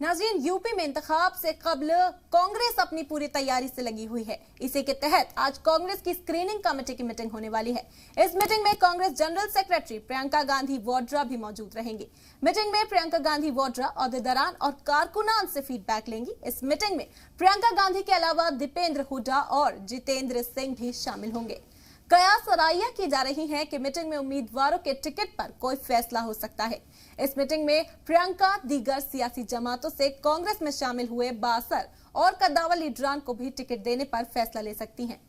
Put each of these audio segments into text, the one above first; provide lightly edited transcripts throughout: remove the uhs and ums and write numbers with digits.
नाज़रीन, यूपी में इंतखाब से कबल कांग्रेस अपनी पूरी तैयारी से लगी हुई है। इसी के तहत आज कांग्रेस की स्क्रीनिंग कमेटी की मीटिंग होने वाली है। इस मीटिंग में कांग्रेस जनरल सेक्रेटरी प्रियंका गांधी वाड्रा भी मौजूद रहेंगी। मीटिंग में प्रियंका गांधी वाड्रा ओहदेदारान और कारकुनान से फीडबैक लेंगी। इस मीटिंग में प्रियंका गांधी के अलावा दीपेंद्र हुड्डा और जितेंद्र सिंह भी शामिल होंगे। कयास राइया की जा रही है कि मीटिंग में उम्मीदवारों के टिकट पर कोई फैसला हो सकता है। इस मीटिंग में प्रियंका दीगर सियासी जमातों से कांग्रेस में शामिल हुए बासर और कद्दावर लीडरान को भी टिकट देने पर फैसला ले सकती हैं।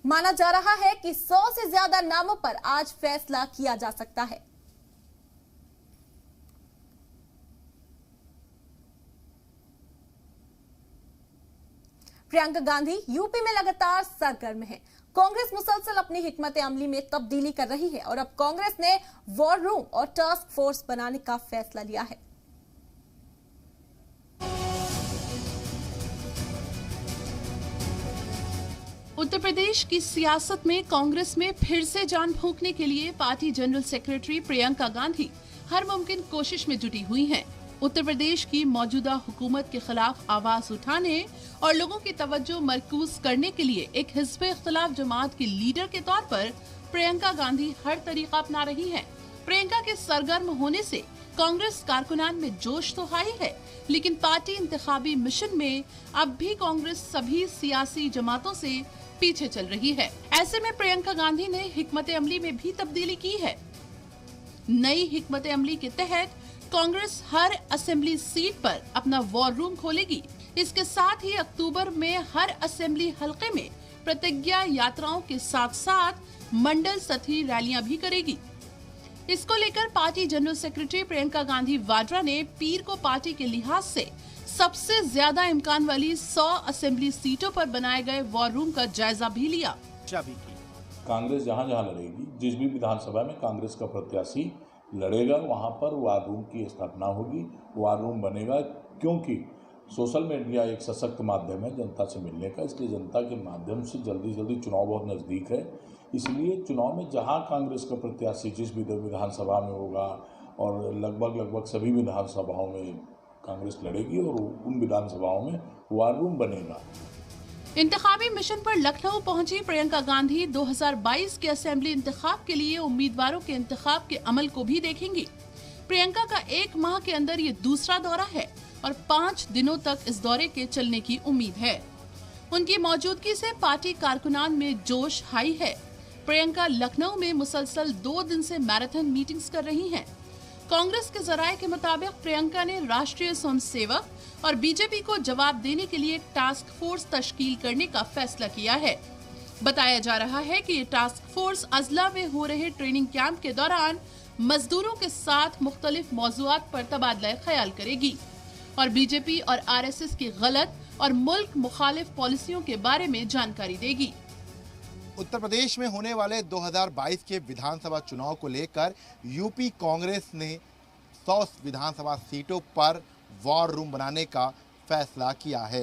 माना जा रहा है कि 100 से ज्यादा नामों पर आज फैसला किया जा सकता है। प्रियंका गांधी यूपी में लगातार सरगर्म है। कांग्रेस मुसलसल अपनी हिकमत अमली में तब्दीली कर रही है और अब कांग्रेस ने वॉर रूम और टास्क फोर्स बनाने का फैसला लिया है। उत्तर प्रदेश की सियासत में कांग्रेस में फिर से जान फूंकने के लिए party general secretary Priyanka Gandhi हर मुमकिन कोशिश में जुटी हुई हैं। उत्तर प्रदेश की मौजूदा हुकूमत के खिलाफ आवाज उठाने और लोगों की तवज्जो मरकूज करने के लिए एक हिज़्ब-ए-इख्तिलाफ जमात की लीडर के तौर पर प्रियंका गांधी हर तरीका अपना रही हैं। प्रियंका के सरगर्म होने से कांग्रेस कारकुनान में जोश तो हाई है, लेकिन पार्टी इंतखाबी मिशन में अब भी कांग्रेस सभी सियासी जमातों से पीछे चल रही है। ऐसे में प्रियंका गांधी ने हिकमत अमली में भी तब्दीली की है। नई हिकमत अमली के तहत कांग्रेस हर असेंबली सीट पर अपना वॉर रूम खोलेगी। इसके साथ ही अक्टूबर में हर असेंबली हलके में प्रतिज्ञा यात्राओं के साथ साथ मंडल सतही रैलियां भी करेगी। इसको लेकर party general secretary Priyanka Gandhi Vadra ने पीर को पार्टी के लिहाज से सबसे ज्यादा इम्कान वाली 100 असेंबली सीटों पर बनाए गए वॉर रूम का जायजा भी लिया। कांग्रेस जहां जहां लड़ेगी, जिस भी विधानसभा में कांग्रेस का प्रत्याशी लड़ेगा, वहां पर वार रूम की स्थापना होगी, वार रूम बनेगा। क्योंकि सोशल मीडिया एक सशक्त माध्यम है जनता से मिलने का, इसलिए जनता के माध्यम से जल्दी जल्दी चुनाव बहुत नज़दीक है। इसलिए चुनाव में जहां कांग्रेस का प्रत्याशी जिस भी विधानसभा में होगा, और लगभग सभी विधानसभाओं में कांग्रेस लड़ेगी और उन विधानसभाओं में वार रूम बनेगा। इंतखाबी मिशन पर लखनऊ पहुंची प्रियंका गांधी 2022 के असेंबली इंतखाब के लिए उम्मीदवारों के इंतखाब के अमल को भी देखेंगी। प्रियंका का 1 माह के अंदर ये दूसरा दौरा है और 5 दिनों तक इस दौरे के चलने की उम्मीद है। उनकी मौजूदगी से पार्टी कारकुनान में जोश हाई है। प्रियंका लखनऊ में मुसलसल 2 दिन से मैराथन मीटिंग्स कर रही हैं। कांग्रेस के जराये के मुताबिक प्रियंका ने राष्ट्रीय स्वयंसेवक और बीजेपी को जवाब देने के लिए एक टास्क फोर्स तश्कील करने का फैसला किया है। बताया जा रहा है कि ये टास्क फोर्स अजला में हो रहे ट्रेनिंग कैंप के दौरान मजदूरों के साथ मुख्तलिफ मौज़ूआत पर तबादला ख्याल करेगी और बीजेपी और आरएसएस की गलत और मुल्क मुखालिफ पॉलिसियों के बारे में जानकारी देगी। उत्तर प्रदेश में होने वाले 2022 के विधानसभा चुनाव को लेकर यूपी कांग्रेस ने 100 विधानसभा सीटों पर वॉर रूम बनाने का फैसला किया है।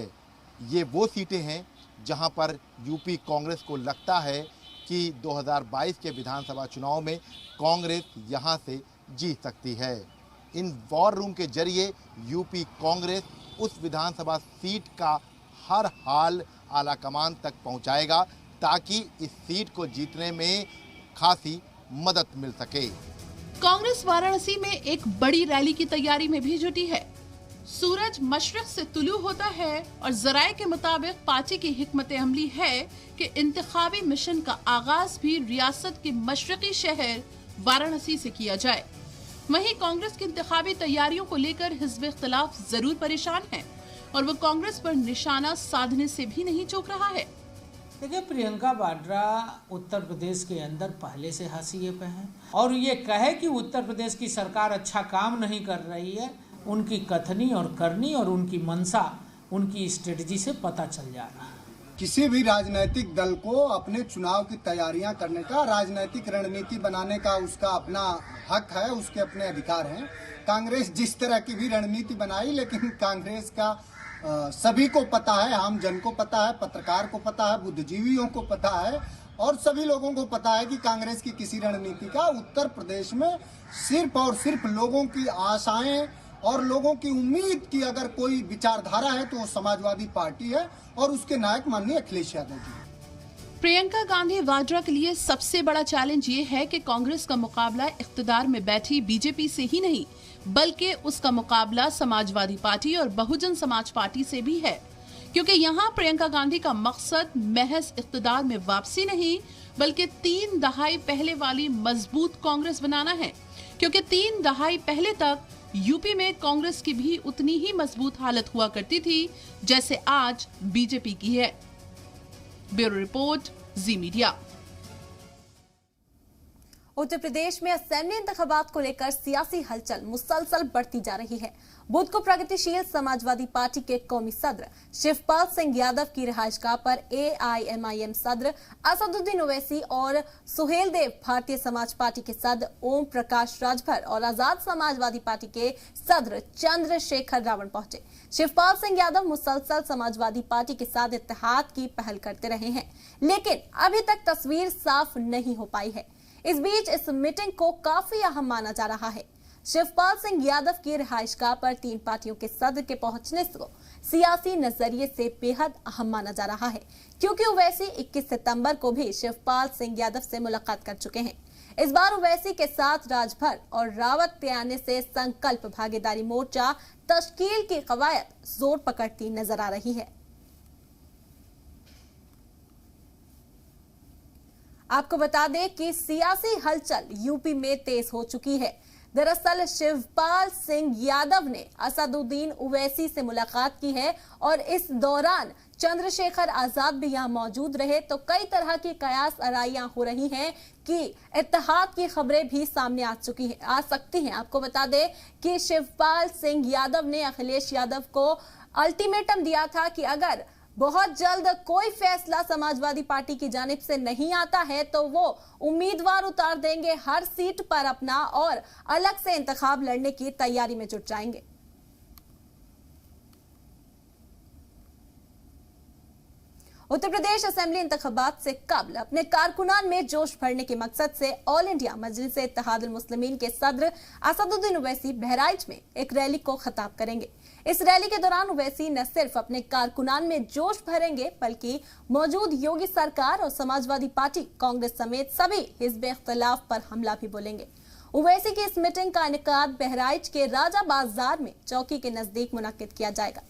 ये वो सीटें हैं जहां पर यूपी कांग्रेस को लगता है कि 2022 के विधानसभा चुनाव में कांग्रेस यहां से जीत सकती है। इन वॉर रूम के जरिए यूपी कांग्रेस उस विधानसभा सीट का हर हाल आला कमान तक पहुंचाएगा ताकि इस सीट को जीतने में खासी मदद मिल सके। कांग्रेस वाराणसी में एक बड़ी रैली की तैयारी में भी जुटी है। सूरज मशरिक से तुलू होता है और जराये के मुताबिक पार्टी की हिकमत अमली है कि इंतखाबी मिशन का आगाज भी रियासत के मशरकी शहर वाराणसी से किया जाए। वहीं कांग्रेस की इंतखाबी तैयारियों को लेकर हिज़्ब-ए-इख्तिलाफ जरूर परेशान है और वो कांग्रेस पर निशाना साधने से भी नहीं चूक रहा है। देखिए, प्रियंका वाड्रा उत्तर प्रदेश के अंदर पहले से हाशिए पे हैं और ये कहे कि उत्तर प्रदेश की सरकार अच्छा काम नहीं कर रही है, उनकी कथनी और करनी और उनकी मंशा, उनकी स्ट्रेटजी से पता चल जा रहा है। किसी भी राजनीतिक दल को अपने चुनाव की तैयारियां करने का, राजनीतिक रणनीति बनाने का उसका अपना हक है, उसके अपने अधिकार हैं। कांग्रेस जिस तरह की भी रणनीति बनाई, लेकिन कांग्रेस का सभी को पता है, आम जन को पता है, पत्रकार को पता है, बुद्धिजीवियों को पता है और सभी लोगों को पता है कि कांग्रेस की किसी रणनीति का उत्तर प्रदेश में सिर्फ और सिर्फ लोगों की आशाएं और लोगों की उम्मीद की अगर कोई विचारधारा है तो वो समाजवादी पार्टी है और उसके नायक माननीय अखिलेश यादव जी। प्रियंका गांधी वाड्रा के लिए सबसे बड़ा चैलेंज ये है कि कांग्रेस का मुकाबला इख्तिदार में बैठी बीजेपी से ही नहीं, बल्कि उसका मुकाबला समाजवादी पार्टी और बहुजन समाज पार्टी से भी है, क्योंकि यहाँ प्रियंका गांधी का मकसद महज इख्तिदार में वापसी नहीं, बल्कि 3 दहाई पहले वाली मजबूत कांग्रेस बनाना है, क्योंकि 3 दहाई पहले तक यूपी में कांग्रेस की भी उतनी ही मजबूत हालत हुआ करती थी जैसे आज बीजेपी की है। ब्यूरो रिपोर्ट, जी मीडिया। उत्तर प्रदेश में असेंबली इंतखाबात को लेकर सियासी हलचल मुसलसल बढ़ती जा रही है। बुध को प्रगतिशील समाजवादी पार्टी के कौमी सदर शिवपाल सिंह यादव की रिहाइशगाह पर AIMIM सदर असदुद्दीन ओवैसी और सुहेल देव भारतीय समाज पार्टी के सदर ओम प्रकाश राजभर और आजाद समाजवादी पार्टी के सदर चंद्रशेखर रावण पहुंचे। शिवपाल सिंह यादव मुसलसल समाजवादी पार्टी के साथ इत्तेहाद की पहल करते रहे हैं, लेकिन अभी तक तस्वीर साफ नहीं हो पाई है। इस बीच इस मीटिंग को काफी अहम माना जा रहा है। शिवपाल सिंह यादव की रिहाइशगाह पर 3 पार्टियों के सदर के पहुंचने को सियासी नजरिए से बेहद अहम माना जा रहा है, क्योंकि ओवैसी 21 सितंबर को भी शिवपाल सिंह यादव से मुलाकात कर चुके हैं। इस बार ओवैसी के साथ राजभर और रावत के आने से संकल्प भागीदारी मोर्चा तश्कील की कवायद जोर पकड़ती नजर आ रही है। आपको बता दें कि सियासी हलचल यूपी में तेज हो चुकी है। दरअसल शिवपाल सिंह यादव ने असदुद्दीन ओवैसी से मुलाकात की है और इस दौरान चंद्रशेखर आजाद भी यहां मौजूद रहे, तो कई तरह की कयास आराइयां हो रही हैं कि इत्तेहाद की खबरें भी सामने आ सकती हैं। आपको बता दें कि शिवपाल सिंह यादव ने अखिलेश यादव को अल्टीमेटम दिया था कि अगर बहुत जल्द कोई फैसला समाजवादी पार्टी की जानिब से नहीं आता है तो वो उम्मीदवार उतार देंगे हर सीट पर अपना और अलग से इंतखाब लड़ने की तैयारी में जुट जाएंगे। उत्तर प्रदेश असेंबली इंतखाबात से कबल अपने कारकुनान में जोश भरने के मकसद से ऑल इंडिया मजलिस इत्तेहादुल मुस्लिमीन के सदर असदुद्दीन ओवैसी बहराइच में एक रैली को खिताब करेंगे। इस रैली के दौरान ओवैसी न सिर्फ अपने कारकुनान में जोश भरेंगे, बल्कि मौजूद योगी सरकार और समाजवादी पार्टी कांग्रेस समेत सभी हिज़्ब इख्तिलाफ पर हमला भी बोलेंगे। ओवैसी की इस मीटिंग का इनेकाद बहराइच के राजा बाजार में चौकी के नजदीक मुनक्किद किया जाएगा।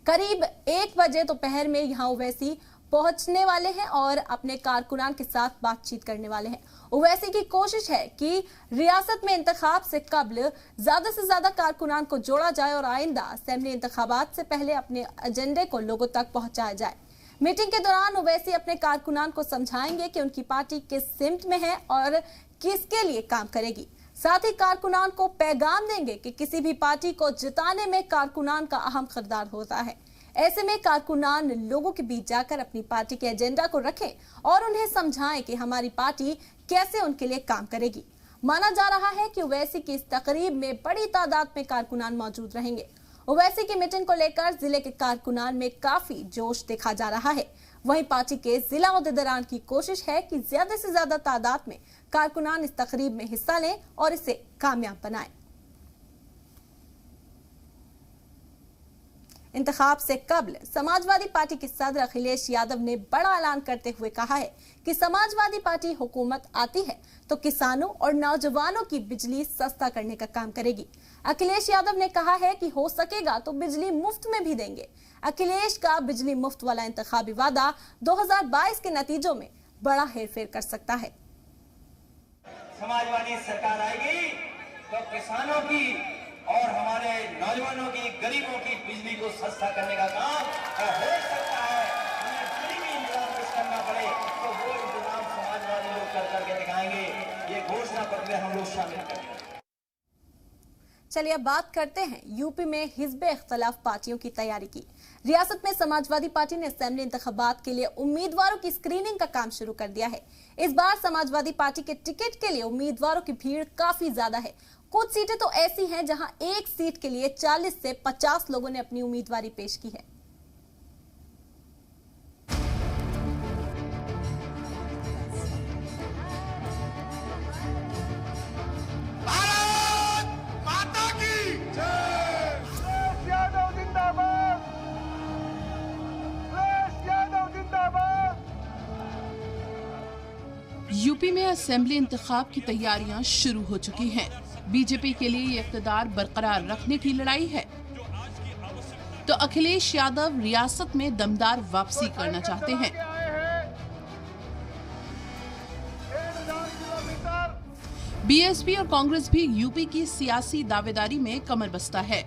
करीब 1 बजे दोपहर में यहाँ ओवैसी पहुंचने वाले हैं और अपने कारकुनान के साथ बातचीत करने वाले हैं। ओवैसी की कोशिश है कि रियासत में इंतखाब से कबल ज्यादा से ज्यादा कारकुनान को जोड़ा जाए और आइंदा असेंबली इंतखाबात से पहले अपने एजेंडे को लोगों तक पहुंचाया जाए। मीटिंग के दौरान ओवैसी अपने कारकुनान को समझाएंगे कि उनकी पार्टी किस सिमत में है और किसके लिए काम करेगी। साथ ही कारकुनान को पैगाम देंगे कि किसी भी पार्टी को जिताने में कारकुनान का अहम किरदार होता है। ऐसे में कारकुनान लोगों के बीच जाकर अपनी पार्टी के एजेंडा को रखें और उन्हें समझाएं कि हमारी पार्टी कैसे उनके लिए काम करेगी। माना जा रहा है कि ओवैसी की इस तकरीब में बड़ी तादाद में कारकुनान मौजूद रहेंगे। ओवैसी की मीटिंग को लेकर जिले के कारकुनान में काफी जोश देखा जा रहा है। वहीं पार्टी के जिला ओहदेदारान की कोशिश है कि ज्यादा से ज्यादा तादाद में कारकुनान इस तकरीब में हिस्सा लें और इसे कामयाब बनाएं। इंतखाब से कबल समाजवादी पार्टी के सदर अखिलेश यादव ने बड़ा ऐलान करते हुए कहा है कि समाजवादी पार्टी हुकूमत आती है तो किसानों और नौजवानों की बिजली सस्ता करने का काम करेगी। अखिलेश यादव ने कहा है कि हो सकेगा तो बिजली मुफ्त में भी देंगे। अखिलेश का बिजली मुफ्त वाला इंतखाबी वादा 2022 के नतीजों में बड़ा हेरफेर कर सकता है। समाजवादी सरकार आएगी तो किसानों की और हमारे नौजवानों की, गरीबों की बिजली को सस्ता करने का काम हो सकता है। हमें गरीबी इंतजाम कुछ करना पड़े तो वो इंतजाम समाजवादी लोग करके दिखाएंगे। ये घोषणा पत्र में हम लोग शामिल करेंगे। चलिए अब बात करते हैं यूपी में हिज़्ब इख्तिलाफ पार्टियों की तैयारी की। रियासत में समाजवादी पार्टी ने असेंबली इंतखाबात के लिए उम्मीदवारों की स्क्रीनिंग का काम शुरू कर दिया है। इस बार समाजवादी पार्टी के टिकट के लिए उम्मीदवारों की भीड़ काफी ज्यादा है। कुछ सीटें तो ऐसी हैं जहां एक सीट के लिए 40 से 50 लोगों ने अपनी उम्मीदवारी पेश की है। यूपी में असेंबली इंतखाब की तैयारियां शुरू हो चुकी हैं। बीजेपी के लिए ये इक़्तिदार बरकरार रखने की लड़ाई है, तो अखिलेश यादव रियासत में दमदार वापसी करना चाहते हैं। बीएसपी और कांग्रेस भी यूपी की सियासी दावेदारी में कमर बस्ता है।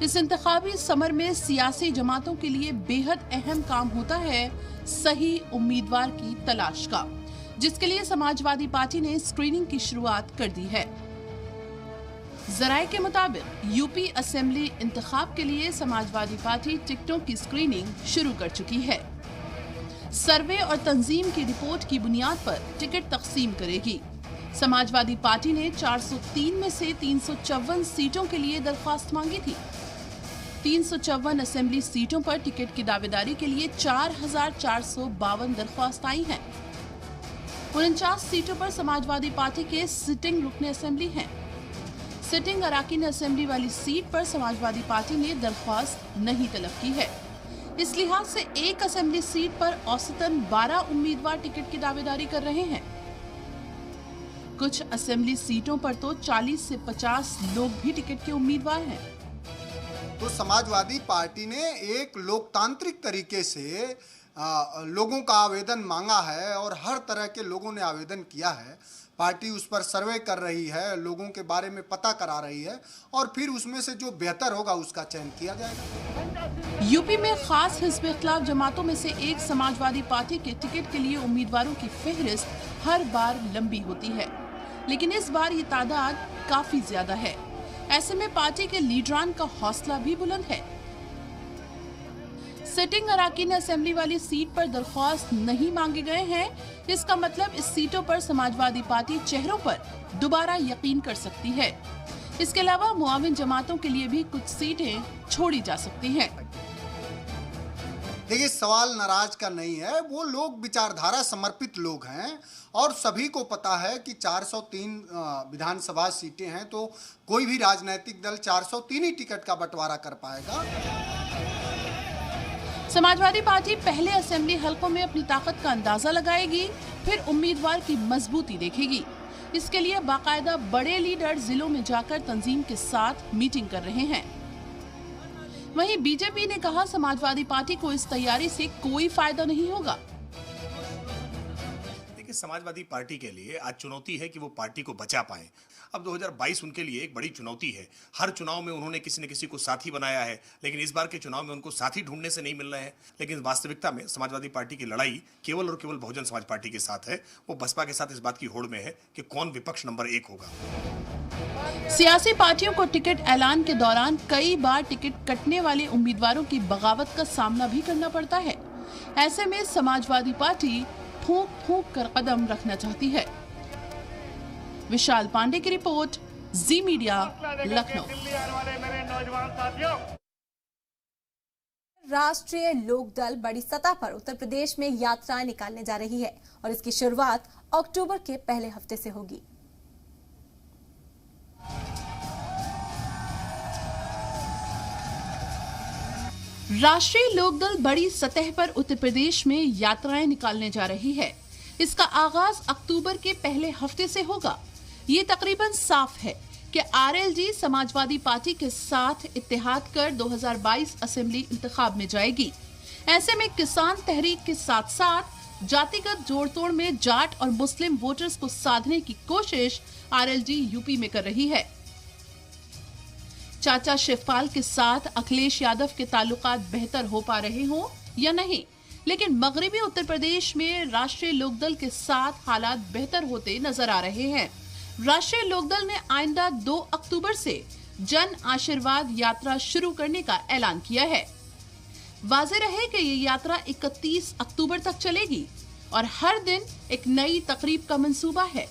इस इंतखाबी समर में सियासी जमातों के लिए बेहद अहम काम होता है सही उम्मीदवार की तलाश का, जिसके लिए समाजवादी पार्टी ने स्क्रीनिंग की शुरुआत कर दी है। जराये के मुताबिक यूपी असेंबली इंतखाब के लिए समाजवादी पार्टी टिकटों की स्क्रीनिंग शुरू कर चुकी है। सर्वे और तंजीम की रिपोर्ट की बुनियाद पर टिकट तकसीम करेगी। समाजवादी पार्टी ने 403 में से 354 सीटों के लिए दरख्वास्त मांगी थी। 354 असेंबली सीटों पर टिकट की दावेदारी के लिए 4452 दरख्वास्त आई हैं। 49 सीटों पर समाजवादी पार्टी के सिटिंग रुकन असेंबली हैं। सिटिंग अराकीन असेंबली वाली सीट पर समाजवादी पार्टी ने दरख्वास्त नहीं तलब की है। इस लिहाज से एक असेंबली सीट पर औसतन 12 उम्मीदवार टिकट की दावेदारी कर रहे हैं। कुछ असेंबली सीटों पर तो 40 से 50 लोग भी टिकट के उम्मीदवार हैं। तो समाजवादी पार्टी ने एक लोकतांत्रिक तरीके से लोगों का आवेदन मांगा है और हर तरह के लोगों ने आवेदन किया है। पार्टी उस पर सर्वे कर रही है, लोगों के बारे में पता करा रही है और फिर उसमें से जो बेहतर होगा उसका चयन किया जाएगा। यूपी में खास हिज़्ब इख्तिलाफ जमातों में से एक समाजवादी पार्टी के टिकट के लिए उम्मीदवारों की फहरिस्त हर बार लंबी होती है, लेकिन इस बार ये तादाद काफी ज्यादा है। ऐसे में पार्टी के लीडरान का हौसला भी बुलंद है। सिटिंग अराकीन असेंबली वाली सीट पर दरख्वास्त नहीं मांगे गए हैं। इसका मतलब इस सीटों पर समाजवादी पार्टी चेहरों पर दोबारा यकीन कर सकती है। इसके अलावा मुआविन जमातों के लिए भी कुछ सीटें छोड़ी जा सकती हैं। देखिए, सवाल नाराज का नहीं है, वो लोग विचारधारा समर्पित लोग हैं और सभी को पता है कि 403 विधानसभा सीटें हैं, तो कोई भी राजनीतिक दल 403 ही टिकट का बंटवारा कर पाएगा। समाजवादी पार्टी पहले असेंबली हलकों में अपनी ताकत का अंदाजा लगाएगी, फिर उम्मीदवार की मजबूती देखेगी। इसके लिए बाकायदा बड़े लीडर जिलों में जाकर तंजीम के साथ मीटिंग कर रहे हैं। वहीं बीजेपी ने कहा समाजवादी पार्टी को इस तैयारी से कोई फायदा नहीं होगा। देखिए, समाजवादी पार्टी के लिए आज चुनौती है कि वो पार्टी को बचा पाए। अब 2022 उनके लिए एक बड़ी चुनौती है। हर चुनाव में उन्होंने किसी न किसी को साथी बनाया है, लेकिन इस बार के चुनाव में उनको साथी ढूंढने से नहीं मिल रहे हैं। लेकिन वास्तविकता में समाजवादी पार्टी की लड़ाई केवल और केवल बहुजन समाज पार्टी के साथ है। वो बसपा के साथ इस बात की होड़ में है कि कौन विपक्ष नंबर 1 होगा। सियासी पार्टियों को टिकट ऐलान के दौरान कई बार टिकट कटने वाले उम्मीदवारों की बगावत का सामना भी करना पड़ता है। ऐसे में समाजवादी पार्टी फूंक फूंक कर कदम रखना चाहती है। विशाल पांडे की रिपोर्ट, जी मीडिया, लखनऊ। राष्ट्रीय लोकदल बड़ी सतह पर उत्तर प्रदेश में यात्राएं निकालने जा रही है और इसकी शुरुआत अक्टूबर के पहले हफ्ते से होगी। राष्ट्रीय लोकदल बड़ी सतह पर उत्तर प्रदेश में यात्राएं निकालने जा रही है। इसका आगाज अक्टूबर के पहले हफ्ते से होगा। ये तकरीबन साफ है कि आरएलडी समाजवादी पार्टी के साथ इत्तेहाद कर 2022 असेंबली इंतखाब में जाएगी। ऐसे में किसान तहरीक के साथ साथ जातिगत जोड़तोड़ में जाट और मुस्लिम वोटर्स को साधने की कोशिश आरएलडी यूपी में कर रही है। चाचा शिवपाल के साथ अखिलेश यादव के ताल्लुकात बेहतर हो पा रहे हों या नहीं, लेकिन मगरबी उत्तर प्रदेश में राष्ट्रीय लोकदल के साथ हालात बेहतर होते नजर आ रहे हैं। राष्ट्रीय लोकदल ने आइंदा 2 अक्टूबर से जन आशीर्वाद यात्रा शुरू करने का ऐलान किया है। वाज़ेह रहे कि ये यात्रा 31 अक्टूबर तक चलेगी और हर दिन एक नई तकरीब का मंसूबा है।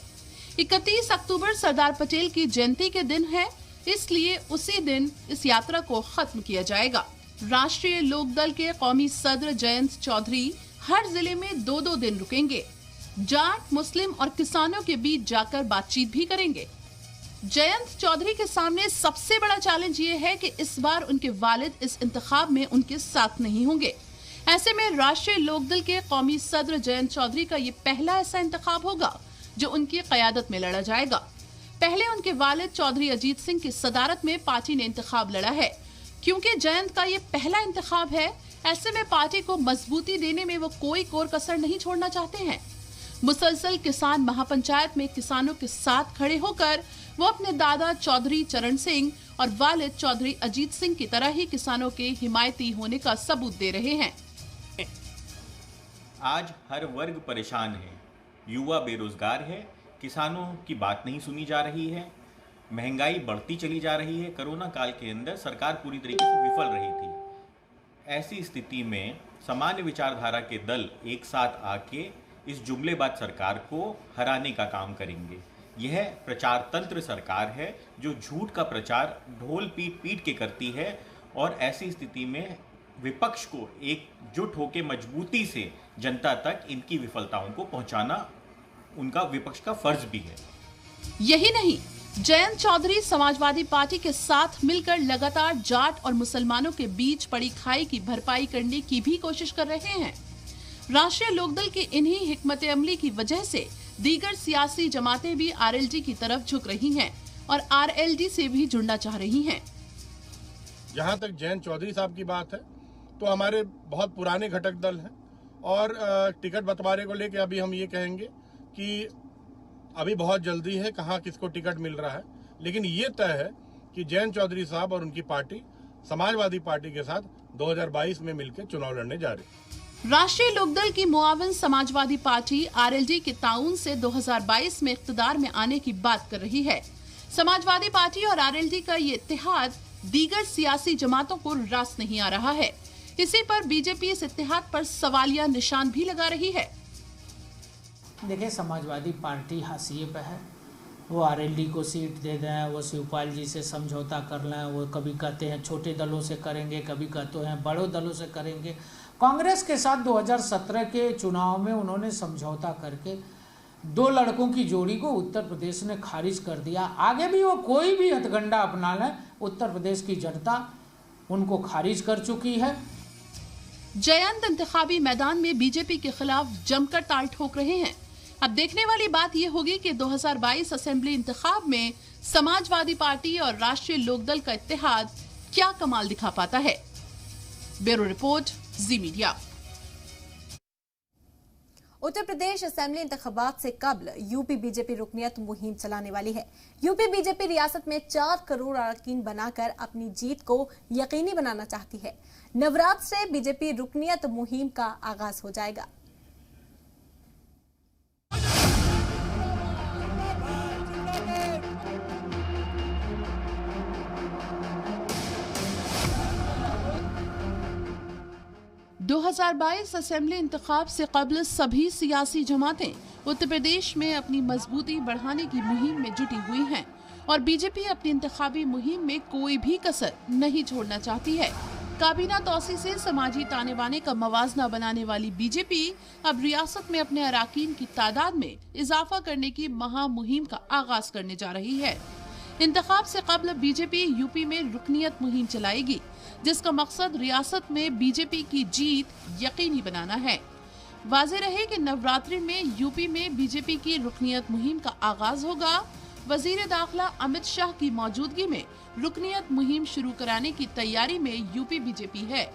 31 अक्टूबर सरदार पटेल की जयंती के दिन है, इसलिए उसी दिन इस यात्रा को खत्म किया जाएगा। राष्ट्रीय लोकदल के कौमी सदर जयंत चौधरी हर जिले में 2-2 दिन रुकेंगे। जाट, मुस्लिम और किसानों के बीच जाकर बातचीत भी करेंगे। जयंत चौधरी के सामने सबसे बड़ा चैलेंज ये है कि इस बार उनके वालिद इस इंतखाब में उनके साथ नहीं होंगे। ऐसे में राष्ट्रीय लोकदल के कौमी सदर जयंत चौधरी का ये पहला ऐसा इंतखाब होगा जो उनकी क़यादत में लड़ा जाएगा। पहले उनके वालिद चौधरी अजीत सिंह की सदारत में पार्टी ने इंतखाब लड़ा है। क्योंकि जयंत का ये पहला इंतखाब है, ऐसे में पार्टी को मजबूती देने में वो कोई कोर कसर नहीं छोड़ना चाहते हैं। मुसलसल किसान महापंचायत में किसानों के साथ खड़े होकर वो अपने दादा चौधरी चरण सिंह और वालिद चौधरी अजीत सिंह की तरह ही किसानों के हिमायती होने का सबूत दे रहे हैं। आज हर वर्ग परेशान है, युवा बेरोजगार है, किसानों की बात नहीं सुनी जा रही है, महंगाई बढ़ती चली जा रही है। कोरोना काल के अंदर सरकार पूरी तरीके से विफल रही थी। ऐसी स्थिति में सामान्य विचारधारा के दल एक साथ आके इस जुमलेबाज सरकार को हराने का काम करेंगे। यह प्रचार तंत्र सरकार है जो झूठ का प्रचार ढोल पीट पीट के करती है और ऐसी स्थिति में विपक्ष को एकजुट होकर मजबूती से जनता तक इनकी विफलताओं को पहुंचाना उनका विपक्ष का फर्ज भी है। यही नहीं, जयंत चौधरी समाजवादी पार्टी के साथ मिलकर लगातार जाट और मुसलमानों के बीच पड़ी खाई की भरपाई करने की भी कोशिश कर रहे हैं। राष्ट्रीय लोकदल की इन्हीं हिकमत अमली की वजह से दीगर सियासी जमातें भी आरएलडी की तरफ झुक रही हैं और आरएलडी से भी जुड़ना चाह रही हैं। जहां तक जयंत चौधरी साहब की बात है तो हमारे बहुत पुराने घटक दल हैं और टिकट बंटवारे को लेकर अभी हम ये कहेंगे कि अभी बहुत जल्दी है, कहाँ किसको टिकट मिल रहा है, लेकिन ये तय है कि जयंत चौधरी साहब और उनकी पार्टी समाजवादी पार्टी के साथ 2022 में मिलकर चुनाव लड़ने जा रही है। राष्ट्रीय लोकदल की मुआवन समाजवादी पार्टी आरएलडी के ताउन से 2022 में इख्तिदार में आने की बात कर रही है। समाजवादी पार्टी और आरएलडी का ये इत्तेहाद दीगर सियासी जमातों को रास नहीं आ रहा है। इसी पर बीजेपी इस इत्तेहाद पर सवालिया निशान भी लगा रही है। देखिए, समाजवादी पार्टी हाशिए पे है। वो आरएलडी को सीट दे दें, वो शिवपाल जी से समझौता कर लें, वो कभी कहते हैं छोटे दलों से करेंगे, कभी कहते हैं बड़े दलों से करेंगे। कांग्रेस के साथ 2017 के चुनाव में उन्होंने समझौता करके 2 लड़कों की जोड़ी को उत्तर प्रदेश ने खारिज कर दिया। आगे भी वो कोई भी हथकंडा अपना लें, उत्तर प्रदेश की जनता उनको खारिज कर चुकी है। जयंत इंतखाबी मैदान में बीजेपी के खिलाफ जमकर ताल ठोक रहे हैं। अब देखने वाली बात यह होगी कि 2022 असेंबली इंतखाब में समाजवादी पार्टी और राष्ट्रीय लोकदल का इत्तेहाद क्या कमाल दिखा पाता है। ब्यूरो रिपोर्ट, जी मीडिया। उत्तर प्रदेश असेंबली इंतखाबात से कबल यूपी बीजेपी रुकनियत मुहिम चलाने वाली है। यूपी बीजेपी रियासत में 4 करोड़ अरकान बनाकर अपनी जीत को यकीनी बनाना चाहती है। नवरात्र से बीजेपी रुकनियत मुहिम का आगाज हो जाएगा। दो 2022 असेंबली इंतखाब से कबल सभी सियासी जमातें उत्तर प्रदेश में अपनी मजबूती बढ़ाने की मुहिम में जुटी हुई हैं और बीजेपी अपनी इंतखाबी मुहिम में कोई भी कसर नहीं छोड़ना चाहती है। काबीना तौसी से समाजी ताने बाने का मवाजना बनाने वाली बीजेपी अब रियासत में अपने अराकीन की तादाद में इजाफा करने की महामुहिम का आगाज करने जा रही है। इंतखाब से कबल बीजेपी यूपी में रुकनियत मुहिम चलाएगी, जिसका मकसद रियासत में बीजेपी की जीत यकीनी बनाना है। वाज़ेह रहे कि नवरात्रि में यूपी में बीजेपी की रुकनियत मुहिम का आगाज होगा। वजीर दाखिला अमित शाह की मौजूदगी में रुकनियत मुहिम शुरू कराने की तैयारी में यूपी बीजेपी है।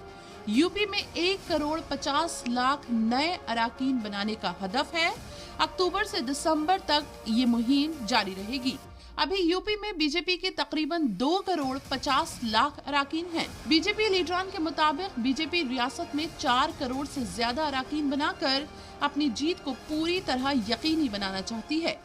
यूपी में 1 करोड़ 50 लाख नए अराकीन बनाने का हदफ है। अक्टूबर से दिसंबर तक ये मुहिम जारी रहेगी। अभी यूपी में बीजेपी के तकरीबन 2 करोड़ 50 लाख अराकीन हैं। बीजेपी लीडरान के मुताबिक बीजेपी रियासत में 4 करोड़ से ज्यादा अराकीन बनाकर अपनी जीत को पूरी तरह यकीनी बनाना चाहती है।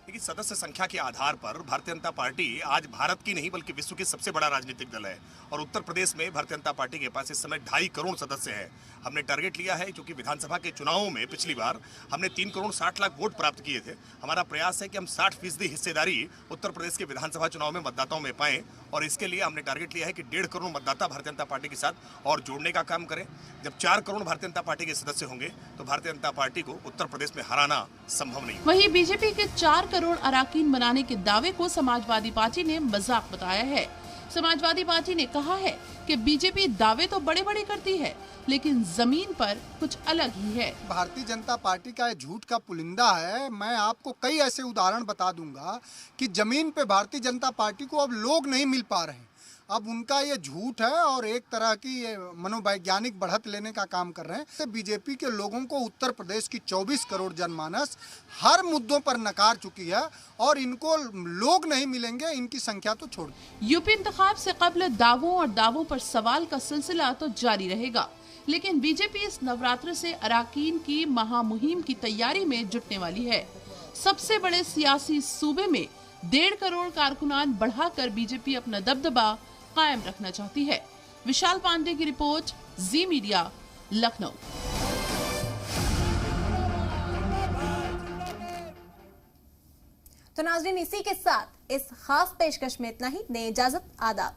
लेकिन सदस्य संख्या के आधार पर भारतीय जनता पार्टी आज भारत की नहीं बल्कि विश्व की सबसे बड़ा राजनीतिक दल है और उत्तर प्रदेश में भारतीय जनता पार्टी के पास इस समय 2.5 करोड़ सदस्य हैं। हमने टारगेट लिया है क्योंकि विधानसभा के चुनावों में पिछली बार हमने 3 करोड़ 60 लाख वोट प्राप्त किए थे। हमारा प्रयास है कि हम 60% हिस्सेदारी उत्तर प्रदेश के विधानसभा चुनाव में मतदाताओं में पाएं और इसके लिए हमने टारगेट लिया है कि 1.5 करोड़ मतदाता भारतीय जनता पार्टी के साथ और जोड़ने का काम करें। जब 4 करोड़ भारतीय जनता पार्टी के सदस्य होंगे तो भारतीय जनता पार्टी को उत्तर प्रदेश में हराना संभव नहीं। वहीं बीजेपी के 4 करोड़ अराकीन बनाने के दावे को समाजवादी पार्टी ने मजाक बताया है। समाजवादी पार्टी ने कहा है कि बीजेपी दावे तो बड़े बड़े करती है, लेकिन जमीन पर कुछ अलग ही है। भारतीय जनता पार्टी का ये झूठ का पुलिंदा है। मैं आपको कई ऐसे उदाहरण बता दूंगा कि जमीन पे भारतीय जनता पार्टी को अब लोग नहीं मिल पा रहे हैं। अब उनका ये झूठ है और एक तरह की ये मनोवैज्ञानिक बढ़त लेने का काम कर रहे हैं। बीजेपी के लोगों को उत्तर प्रदेश की 24 करोड़ जनमानस हर मुद्दों पर नकार चुकी है और इनको लोग नहीं मिलेंगे, इनकी संख्या तो छोड़। यूपी इंतखाब से कबल दावों और दावों पर सवाल का सिलसिला तो जारी रहेगा, लेकिन बीजेपी इस नवरात्र से अराकीन की महामुहिम की तैयारी में जुटने वाली है। सबसे बड़े सियासी सूबे में 1.5 करोड़ कारकुनान बढ़ाकर बीजेपी अपना दबदबा कायम रखना चाहती है। विशाल पांडे की रिपोर्ट, जी मीडिया, लखनऊ। तो नाज़रीन, इसी के साथ इस खास पेशकश में इतना ही। दें इजाजत, आदाब।